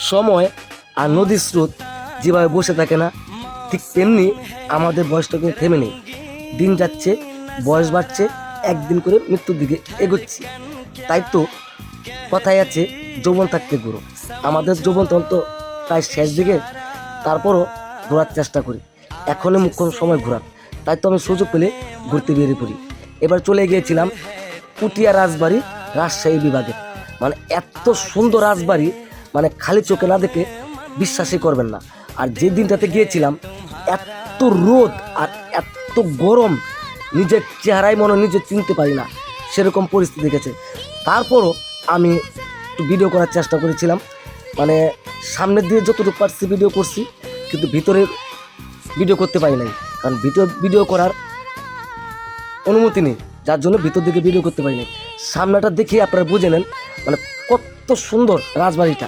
সময় আর নদীর স্রোত যেভাবে বসে থাকে না, ঠিক তেমনি আমাদের বয়সটা কিন্তু থেমে নেই। দিন যাচ্ছে, বয়স বাড়ছে, একদিন করে মৃত্যুর দিকে এগোচ্ছি। তাই তো কথায় আছে, যৌবন থাকতে ঘুরো। আমাদের যৌবন তখন তো প্রায় শেষ দিকে, তারপরও ঘোরার চেষ্টা করি। এখনই মুখ্য সময় ঘোরার, তাই তো আমি সুযোগ পেলে ঘুরতে বেরিয়ে পড়ি। এবার চলে গিয়েছিলাম পুটিয়া রাজবাড়ি, রাজশাহী বিভাগে। মানে এত সুন্দর রাজবাড়ি, মানে খালি চোখে না দেখে বিশ্বাসই করবেন না। আর যে দিনটাতে গিয়েছিলাম, এত রোদ আর এত গরম, নিজের চেহারায় মনে হয় নিজে চিনতে পারি না, সেরকম পরিস্থিতি গেছে। তারপরও আমি একটু ভিডিও করার চেষ্টা করেছিলাম, মানে সামনের দিয়ে যতটুকু পারছি ভিডিও করছি, কিন্তু ভিতরে ভিডিও করতে পারি নাই, কারণ ভিডিও করার অনুমতি নেই, যার জন্য ভিতর দিকে ভিডিও করতে পারি নাই। সামনেটা দেখে আপনারা বুঝে নেন মানে কত সুন্দর রাজবাড়িটা।